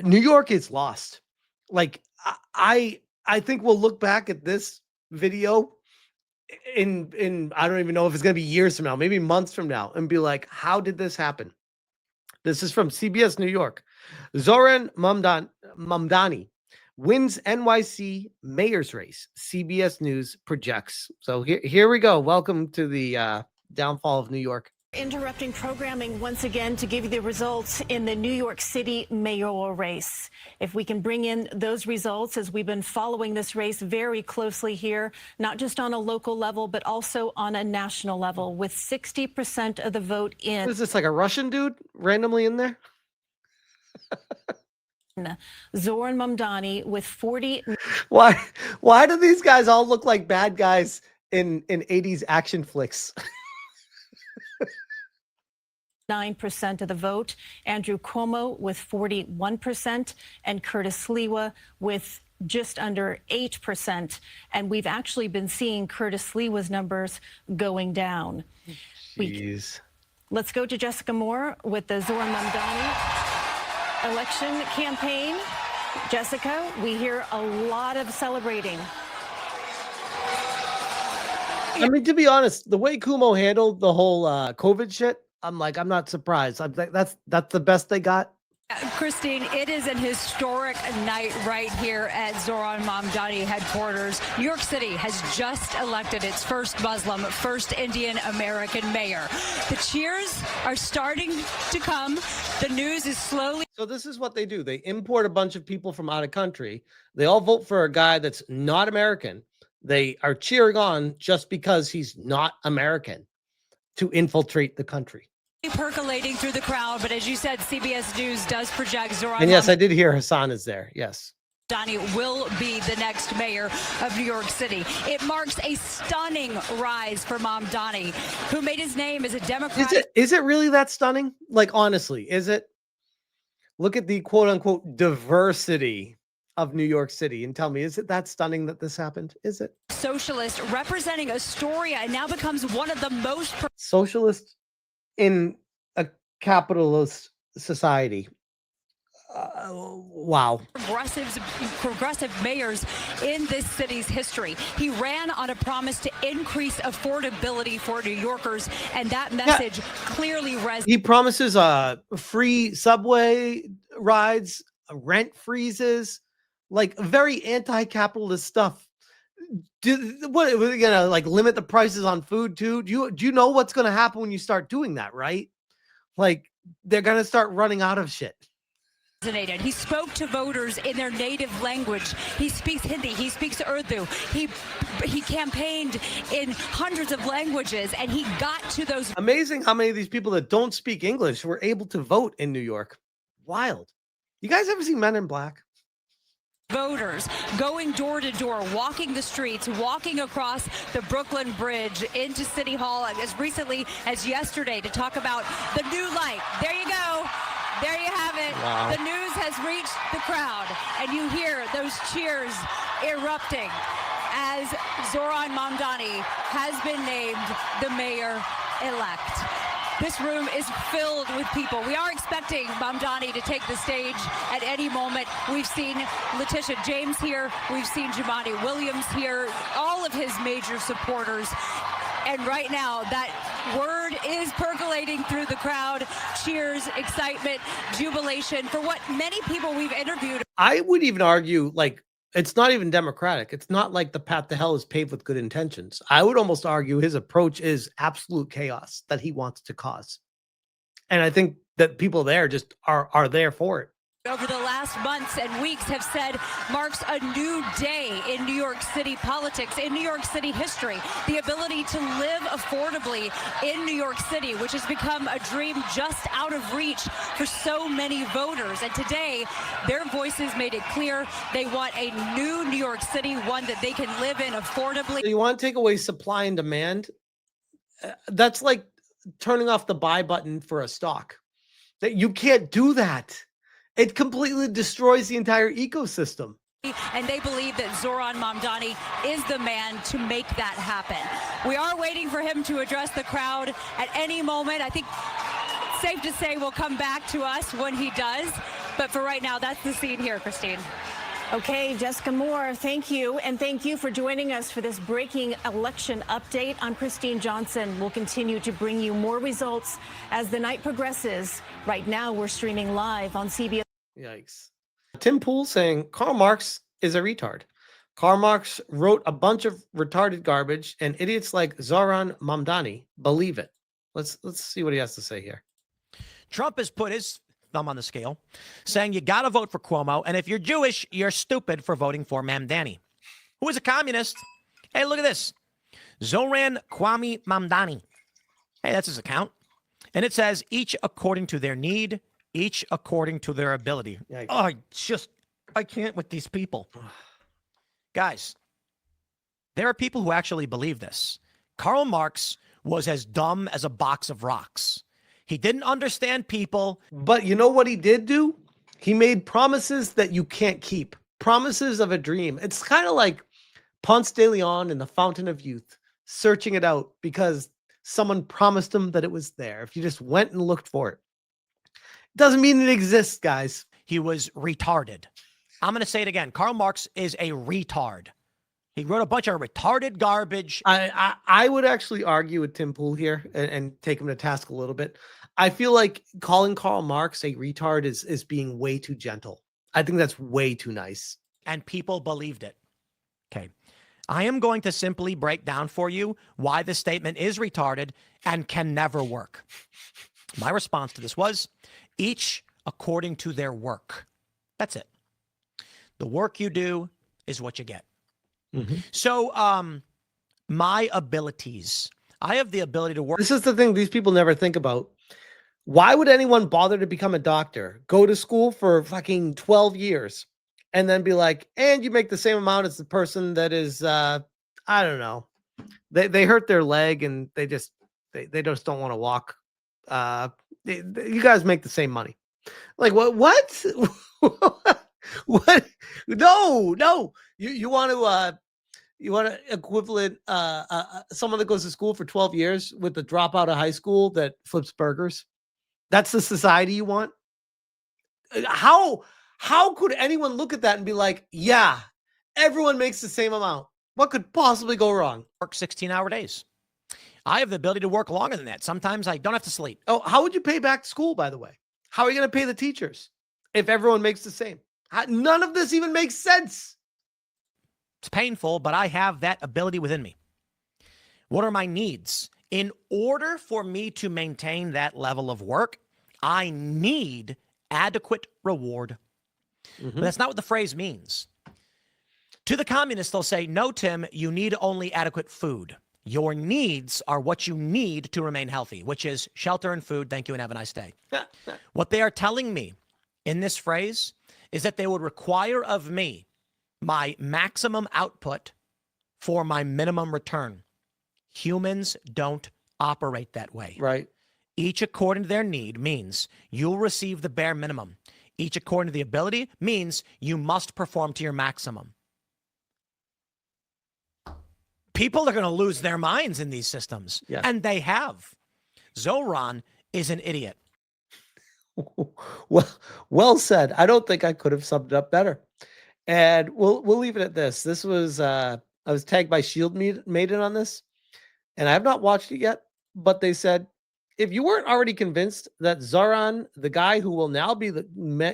New York is lost. Like I think we'll look back at this video in I don't even know if it's going to be years from now, maybe months from now, and be like, how did this happen? This is from CBS New York. Zohran Mamdani wins NYC mayor's race. CBS News projects. So here we go. Welcome to the downfall of New York. Interrupting programming once again to give you the results in the New York City mayoral race. If we can bring in those results, as we've been following this race very closely here, not just on a local level, but also on a national level, with 60% of the vote in. Is this like a Russian dude randomly in there? Zohran Mamdani with 40. Why do these guys all look like bad guys in 80s action flicks? 9% of the vote. Andrew Cuomo with 41%, and Curtis Sliwa with just under 8%. And we've actually been seeing Curtis Sliwa's numbers going down. Jeez. Let's go to Jessica Moore with the Zohran Mamdani election campaign. Jessica, we hear a lot of celebrating. I mean, to be honest, the way Cuomo handled the whole COVID shit, I'm not surprised. That's the best they got. Christine, it is an historic night right here at Zohran Mamdani headquarters. New York City has just elected its first Muslim, first Indian American mayor. The cheers are starting to come. The news is slowly. So this is what they do. They import a bunch of people from out of country. They all vote for a guy that's not American. They are cheering on just because he's not American to infiltrate the country. Percolating through the crowd, but as you said, CBS News does project Zohran. And yes, I did hear Hassan is there. Yes. Mamdani will be the next mayor of New York City. It marks a stunning rise for Mamdani, who made his name as a Democrat. Is it really that stunning? Like, honestly, is it? Look at the quote unquote diversity of New York City and tell me, is it that stunning that this happened? Is it? Socialist representing Astoria and now becomes one of the most socialist in a capitalist society. Wow. Progressive mayors in this city's history. He ran on a promise to increase affordability for New Yorkers, and that message clearly resonates. He promises free subway rides, rent freezes, like very anti-capitalist stuff. What are they gonna like limit the prices on food too? Do you know what's gonna happen when you start doing that, right? Like they're gonna start running out of shit. He spoke to voters in their native language. He speaks Hindi. He speaks Urdu. He campaigned in hundreds of languages, and he got to those. Amazing how many of these people that don't speak English were able to vote in New York. Wild. You guys ever seen Men in Black? Voters going door to door, walking the streets, walking across the Brooklyn Bridge into City Hall as recently as yesterday to talk about the new light. There you go. There you have it. Wow. The news has reached the crowd, and you hear those cheers erupting as Zohran Mamdani has been named the mayor-elect. This room is filled with people. We are expecting Mamdani to take the stage at any moment. We've seen Letitia James here. We've seen Jumaane Williams here, all of his major supporters. And right now, that word is percolating through the crowd. Cheers, excitement, jubilation for what many people we've interviewed. I would even argue, like, it's not even democratic. It's not like the path to hell is paved with good intentions. I would almost argue his approach is absolute chaos that he wants to cause. And I think that people there just are there for it. Over the last months and weeks have said marks a new day in New York City politics, in New York City history. The ability to live affordably in New York City, which has become a dream just out of reach for so many voters. And today, their voices made it clear they want a new New York City, one that they can live in affordably. You want to take away supply and demand? That's like turning off the buy button for a stock. That you can't do that. It completely destroys the entire ecosystem. And they believe that Zohran Mamdani is the man to make that happen. We are waiting for him to address the crowd at any moment. I think it's safe to say will come back to us when he does. But for right now, that's the scene here, Christine. Okay, Jessica Moore, thank you. And thank you for joining us for this breaking election update. I'm Christine Johnson. We'll continue to bring you more results as the night progresses. Right now, we're streaming live on CBS. Yikes. Tim Pool saying Karl Marx is a retard. Karl Marx wrote a bunch of retarded garbage, and idiots like Zohran Mamdani believe it. Let's see what he has to say here. Trump has put his thumb on the scale, saying you got to vote for Cuomo, and if you're Jewish, you're stupid for voting for Mamdani, who is a communist. Hey, look at this. Zohran Mamdani. Hey, that's his account. And it says, each according to their need, each according to their ability. Yikes. Oh, I can't with these people. Guys, there are people who actually believe this. Karl Marx was as dumb as a box of rocks. He didn't understand people. But you know what he did do? He made promises that you can't keep. Promises of a dream. It's kind of like Ponce de Leon in the Fountain of Youth, searching it out because someone promised him that it was there. If you just went and looked for it. It doesn't mean it exists, guys. He was retarded. I'm going to say it again. Karl Marx is a retard. He wrote a bunch of retarded garbage. I would actually argue with Tim Pool here and take him to task a little bit. I feel like calling Karl Marx a retard is being way too gentle. I think that's way too nice. And people believed it. Okay. I am going to simply break down for you why this statement is retarded and can never work. My response to this was, each according to their work. That's it. The work you do is what you get. Mm-hmm. So, my abilities. I have the ability to work. This is the thing these people never think about. Why would anyone bother to become a doctor? Go to school for fucking 12 years and then be like, and you make the same amount as the person that is, I don't know. They hurt their leg and they just don't want to walk. You guys make the same money. Like what? What? No. You want to equivalent someone that goes to school for 12 years with the dropout of high school that flips burgers? That's the society you want? How could anyone look at that and be like, yeah, everyone makes the same amount? What could possibly go wrong? Work 16-hour days. I have the ability to work longer than that. Sometimes I don't have to sleep. Oh, how would you pay back to school, by the way? How are you going to pay the teachers if everyone makes the same? None of this even makes sense. It's painful, but I have that ability within me. What are my needs? In order for me to maintain that level of work, I need adequate reward. Mm-hmm. But that's not what the phrase means. To the communists, they'll say, no, Tim, you need only adequate food. Your needs are what you need to remain healthy, which is shelter and food. Thank you and have a nice day. What they are telling me in this phrase is that they would require of me my maximum output for my minimum return. Humans don't operate that way. Right. Each according to their need means you'll receive the bare minimum. Each according to the ability means you must perform to your maximum. People are going to lose their minds in these systems, yes. And they have. Zohran is an idiot. Well said. I don't think I could have summed it up better. And we'll leave it at this. This was I was tagged by Shield Maiden on this, and I have not watched it yet. But they said, if you weren't already convinced that Zohran, the guy who will now be the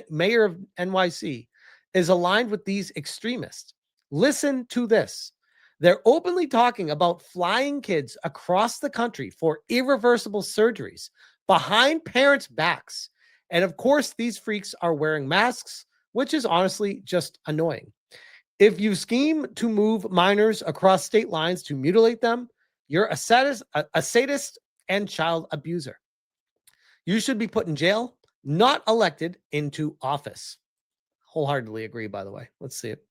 mayor of NYC, is aligned with these extremists, listen to this. They're openly talking about flying kids across the country for irreversible surgeries behind parents' backs. And of course, these freaks are wearing masks, which is honestly just annoying. If you scheme to move minors across state lines to mutilate them, you're a sadist and child abuser. You should be put in jail, not elected into office. Wholeheartedly agree, by the way. Let's see it.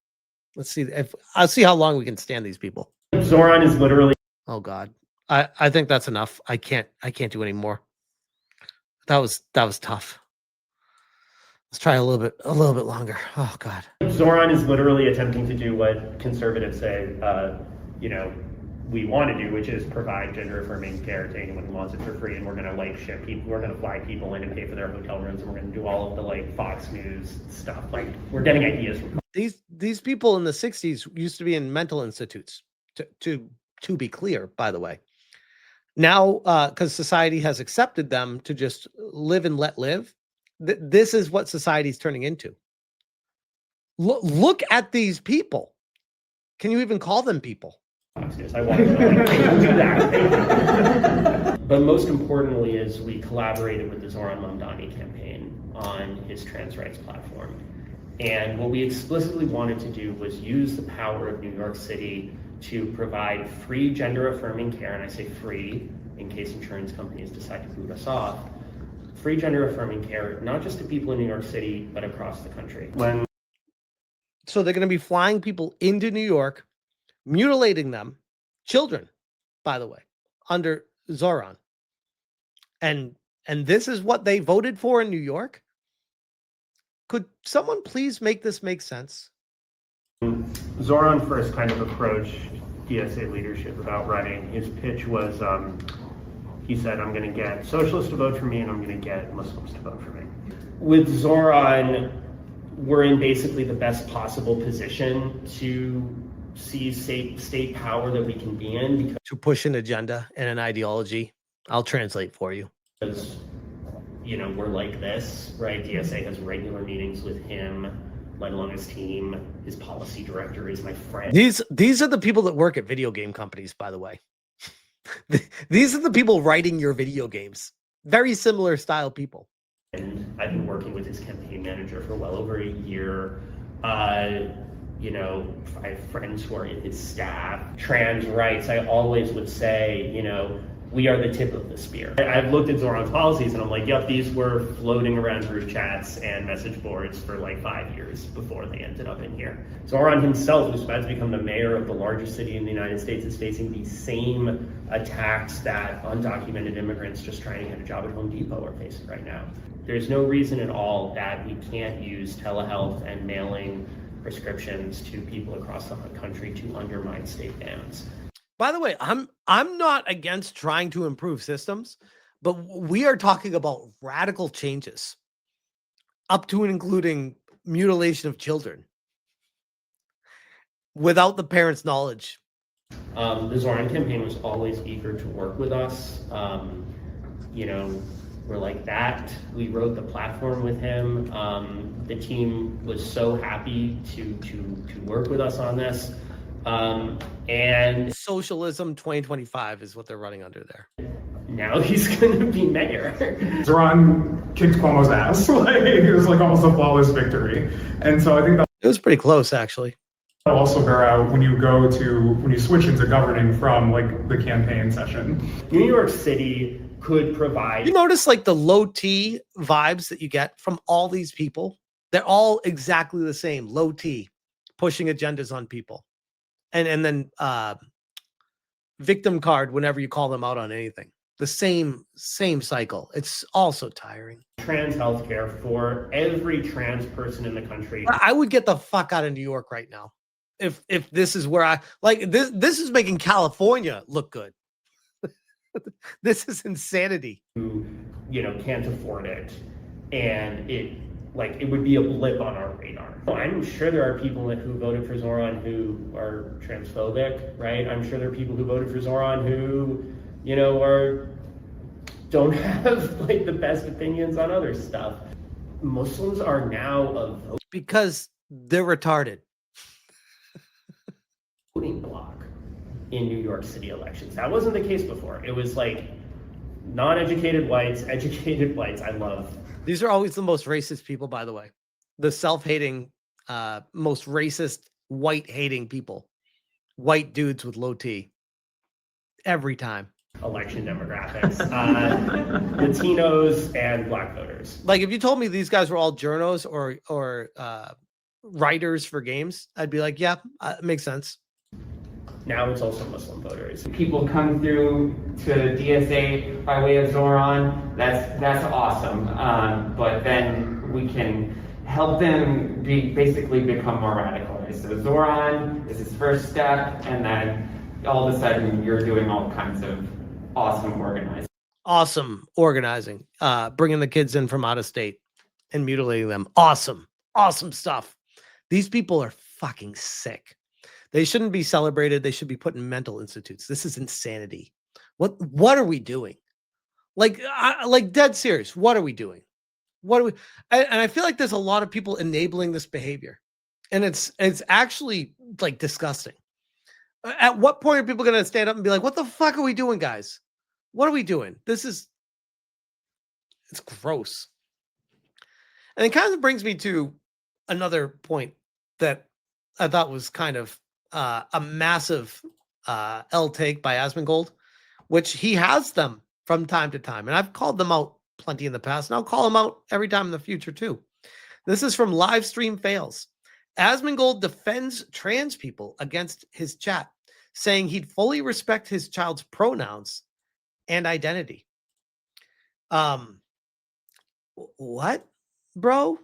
Let's see if I'll see how long we can stand these people. Zohran is literally. Oh God. I think that's enough. I can't do any more. That was tough. Let's try a little bit longer. Oh God. Zohran is literally attempting to do what conservatives say, we want to do, which is provide gender-affirming care to anyone who wants it for free. And we're going to like ship people, we're going to fly people in and pay for their hotel rooms, and we're going to do all of the like Fox News stuff. Like, we're getting ideas from these people in the 60s used to be in mental institutes, to be clear, by the way. Now, because society has accepted them to just live and let live, this is what society's turning into. Look at these people. Can you even call them people? I want to do that. But most importantly is we collaborated with the Zohran Mamdani campaign on his trans rights platform. And what we explicitly wanted to do was use the power of New York City to provide free gender-affirming care, and I say free in case insurance companies decide to boot us off, free gender-affirming care, not just to people in New York City, but across the country. So they're going to be flying people into New York, mutilating them, children, by the way, under Zohran. And this is what they voted for in New York? Could someone please make this make sense? Zohran first kind of approached DSA leadership about running. His pitch was, he said, I'm going to get socialists to vote for me and I'm going to get Muslims to vote for me. With Zohran, we're in basically the best possible position to seize state power that we can be in. Because to push an agenda and an ideology. I'll translate for you. Because, you know, we're like this, right? DSA has regular meetings with him, let alone his team. His policy director is my friend. These are the people that work at video game companies, by the way. These are the people writing your video games. Very similar style people. And I've been working with his campaign manager for well over a year. You know, I have friends who are in his staff. Trans rights, I always would say, you know, we are the tip of the spear. I've looked at Zohran's policies and I'm like, yep, these were floating around group chats and message boards for like 5 years before they ended up in here. Zohran himself, who's about to become the mayor of the largest city in the United States, is facing the same attacks that undocumented immigrants just trying to get a job at Home Depot are facing right now. There's no reason at all that we can't use telehealth and mailing prescriptions to people across the country to undermine state bans. By the way, I'm not against trying to improve systems, but we are talking about radical changes, up to and including mutilation of children, without the parents' knowledge. The Zohran campaign was always eager to work with us. You know, we're like that. We wrote the platform with him. The team was so happy to work with us on this. And Socialism 2025 is what they're running under there. Now he's going to be mayor. Zohran kicked Cuomo's ass. Like, it was like almost a flawless victory. And so I think that It was pretty close, actually. will also bear out when you switch into governing from like the campaign session. New York City could provide. You notice like the low T vibes that you get from all these people? They're all exactly the same, low T, pushing agendas on people. And then victim card whenever you call them out on anything. The same cycle. It's also tiring. Trans healthcare for every trans person in the country. I would get the fuck out of New York right now. If this is where I like this is making California look good. This is insanity. Who, you know, can't afford it, and it would be a blip on our radar. I'm sure there are people who voted for Zohran who are transphobic, right? I'm sure there are people who voted for Zohran who, you know, don't have like the best opinions on other stuff. Muslims are now a because they're retarded. voting bloc in New York City elections. That wasn't the case before. It was like non-educated whites, educated whites. I love. These are always the most racist people, by the way. The self-hating, most racist, white-hating people. White dudes with low T. Every time. Election demographics. Latinos and Black voters. Like, if you told me these guys were all journos or writers for games, I'd be like, yeah, it makes sense. Now it's also Muslim voters. People come through to DSA by way of Zohran, that's awesome. But then we can help them basically become more radicalized. So Zohran is his first step, and then all of a sudden you're doing all kinds of awesome organizing. Awesome organizing. Bringing the kids in from out of state and mutilating them. Awesome. Awesome stuff. These people are fucking sick. They shouldn't be celebrated. They should be put in mental institutes. This is insanity. What are we doing? Like dead serious. What are we doing? What are we? And I feel like there's a lot of people enabling this behavior, and it's actually like disgusting. At what point are people going to stand up and be like, "What the fuck are we doing, guys? What are we doing? It's gross." And it kind of brings me to another point that I thought was kind of a massive L take by Asmongold, which he has them from time to time. And I've called them out plenty in the past, and I'll call them out every time in the future too. This is from Live Stream Fails. Asmongold defends trans people against his chat, saying he'd fully respect his child's pronouns and identity. What, bro?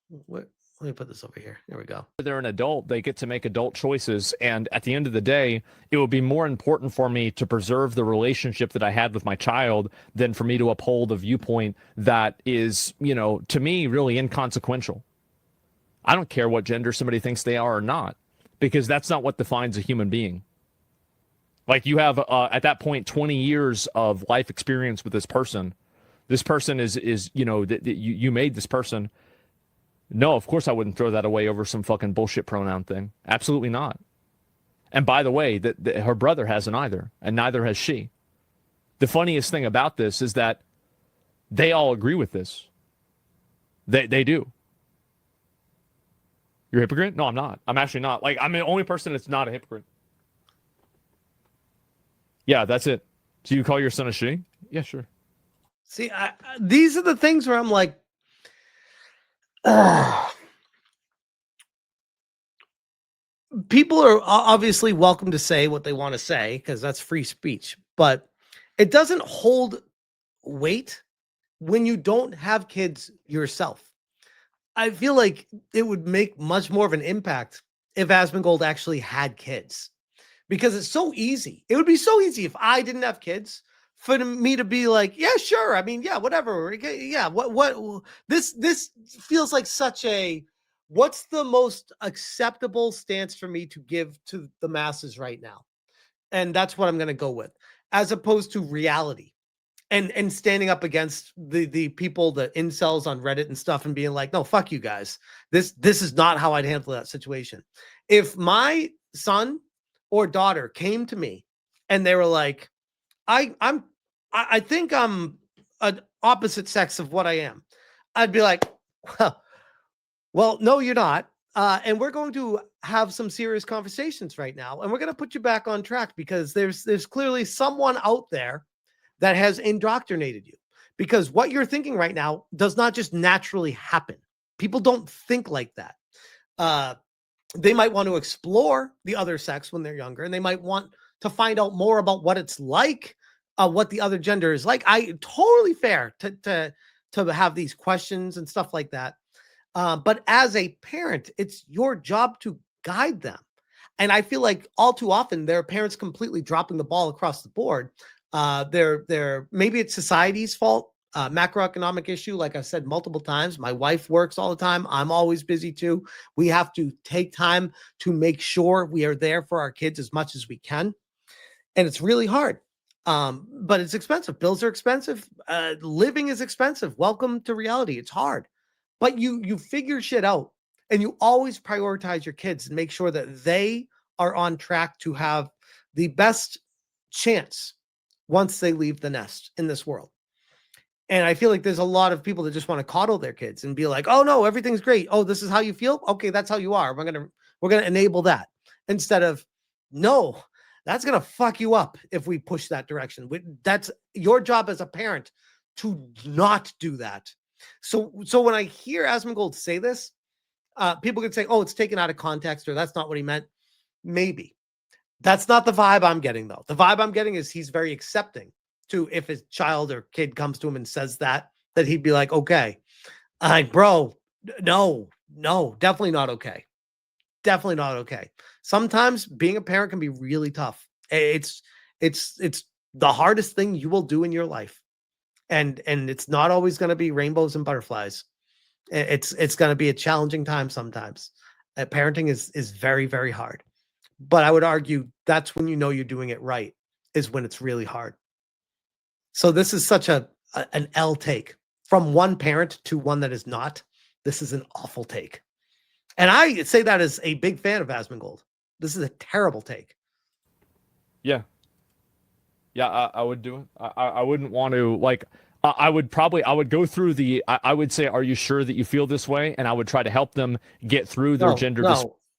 What? Let me put this over here. There we go. They're an adult. They get to make adult choices. And at the end of the day, it would be more important for me to preserve the relationship that I had with my child than for me to uphold a viewpoint that is, you know, to me, really inconsequential. I don't care what gender somebody thinks they are or not, because that's not what defines a human being. Like, you have, at that point, 20 years of life experience with this person. This person is you know, you made this person. No, of course I wouldn't throw that away over some fucking bullshit pronoun thing. Absolutely not. And by the way, that her brother hasn't either, and neither has she. The funniest thing about this is that they all agree with this. They do. You're a hypocrite? No, I'm not. I'm actually not. Like, I'm the only person that's not a hypocrite. Yeah, that's it. Do you call your son a she? Yeah, sure. See, these are the things where I'm like, people are obviously welcome to say what they want to say because that's free speech, but it doesn't hold weight when you don't have kids yourself. I feel like it would make much more of an impact if Asmongold actually had kids, because it's so easy. It would be so easy if I didn't have kids for me to be like, yeah, sure. I mean, yeah, whatever. Yeah. What this feels like such a, what's the most acceptable stance for me to give to the masses right now? And that's what I'm going to go with, as opposed to reality and standing up against the people, the incels on Reddit and stuff, and being like, no, fuck you guys. This is not how I'd handle that situation. If my son or daughter came to me and they were like, I think I'm an opposite sex of what I am, I'd be like, well, no, you're not. And we're going to have some serious conversations right now. And we're going to put you back on track, because there's clearly someone out there that has indoctrinated you, because what you're thinking right now does not just naturally happen. People don't think like that. They might want to explore the other sex when they're younger, and they might want to find out more about what it's like, what the other gender is like. I totally fair to have these questions and stuff like that. But as a parent, it's your job to guide them. And I feel like all too often there are parents completely dropping the ball across the board. Maybe it's society's fault, macroeconomic issue. Like I've said multiple times, my wife works all the time. I'm always busy too. We have to take time to make sure we are there for our kids as much as we can. And it's really hard. But it's expensive. Bills are expensive. Living is expensive. Welcome to reality. It's hard. But you figure shit out, and you always prioritize your kids and make sure that they are on track to have the best chance once they leave the nest in this world. And I feel like there's a lot of people that just want to coddle their kids and be like, oh no, everything's great. Oh, this is how you feel. Okay, that's how you are. We're gonna enable that, instead of, no, that's gonna fuck you up if we push that direction. That's your job as a parent to not do that. So when I hear Asmongold say this, people could say, oh, it's taken out of context, or that's not what he meant. Maybe. That's not the vibe I'm getting, though. The vibe I'm getting is he's very accepting to, if his child or kid comes to him and says that he'd be like, okay, bro, no, definitely not okay. definitely not okay. Sometimes being a parent can be really tough. It's the hardest thing you will do in your life. And it's not always going to be rainbows and butterflies. It's going to be a challenging time sometimes. Parenting is very, very hard. But I would argue that's when you know you're doing it right, is when it's really hard. So this is such an L take from one parent to one that is not. This is an awful take. And I say that as a big fan of Asmongold. This is a terrible take. Yeah. Yeah, I would do it. I wouldn't want to, like, I would go through I would say, are you sure that you feel this way? And I would try to help them get through their gender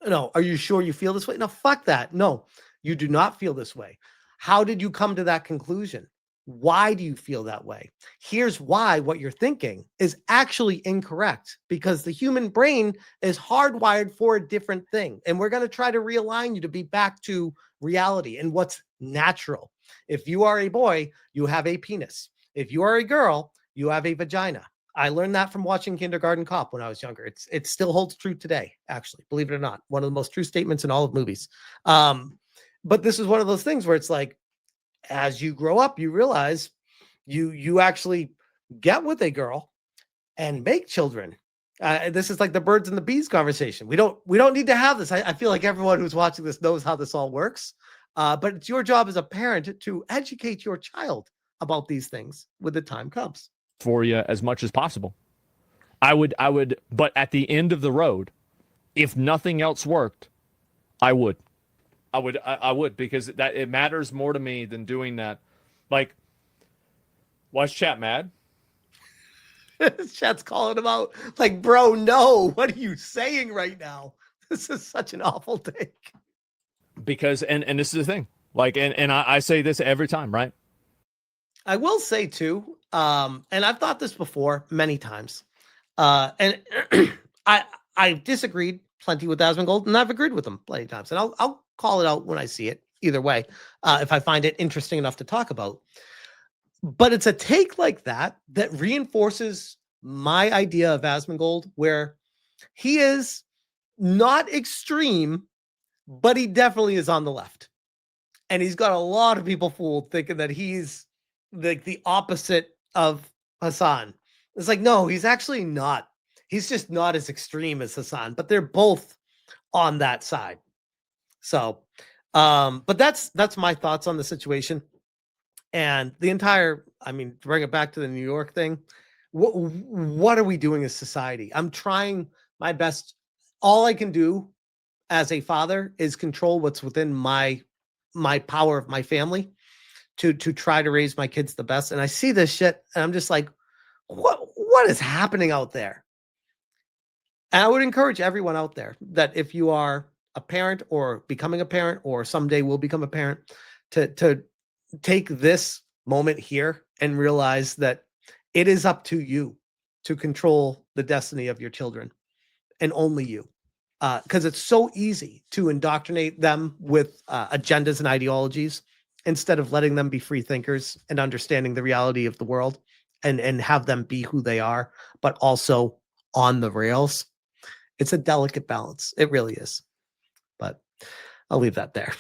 No, are you sure you feel this way? No, fuck that. No, you do not feel this way. How did you come to that conclusion? Why do you feel that way? Here's why what you're thinking is actually incorrect, because the human brain is hardwired for a different thing. And we're going to try to realign you to be back to reality and what's natural. If you are a boy, you have a penis. If you are a girl, you have a vagina. I learned that from watching Kindergarten Cop when I was younger. It still holds true today, actually, believe it or not. One of the most true statements in all of movies. But this is one of those things where it's like, as you grow up, you realize you actually get with a girl and make children. This is like the birds and the bees conversation. We don't need to have this. I feel like everyone who's watching this knows how this all works. But it's your job as a parent to educate your child about these things when the time comes. For you as much as possible. I would, but at the end of the road, if nothing else worked, I would, because it matters more to me than doing that. Like, why is chat mad? Chat's calling him out. Like, bro, no, what are you saying right now? This is such an awful take. Because, and this is the thing, like, and I say this every time, right? I will say too, and I've thought this before many times, and I disagreed plenty with Asmongold, and I've agreed with him plenty of times, and I'll call it out when I see it. Either way, if I find it interesting enough to talk about. But it's a take like that that reinforces my idea of Asmongold, where he is not extreme, but he definitely is on the left, and he's got a lot of people fooled thinking that he's the opposite of Hassan. It's like, no, he's actually not. He's just not as extreme as Hassan, but they're both on that side. So, but that's my thoughts on the situation. And the entire, I mean, to bring it back to the New York thing, what are we doing as society? I'm trying my best. All I can do as a father is control what's within my power of my family to try to raise my kids the best. And I see this shit and I'm just like, what is happening out there? And I would encourage everyone out there that if you are a parent or becoming a parent or someday will become a parent, to take this moment here and realize that it is up to you to control the destiny of your children, and only you. Because it's so easy to indoctrinate them with agendas and ideologies instead of letting them be free thinkers and understanding the reality of the world and have them be who they are, but also on the rails. It's a delicate balance. It really is. But I'll leave that there.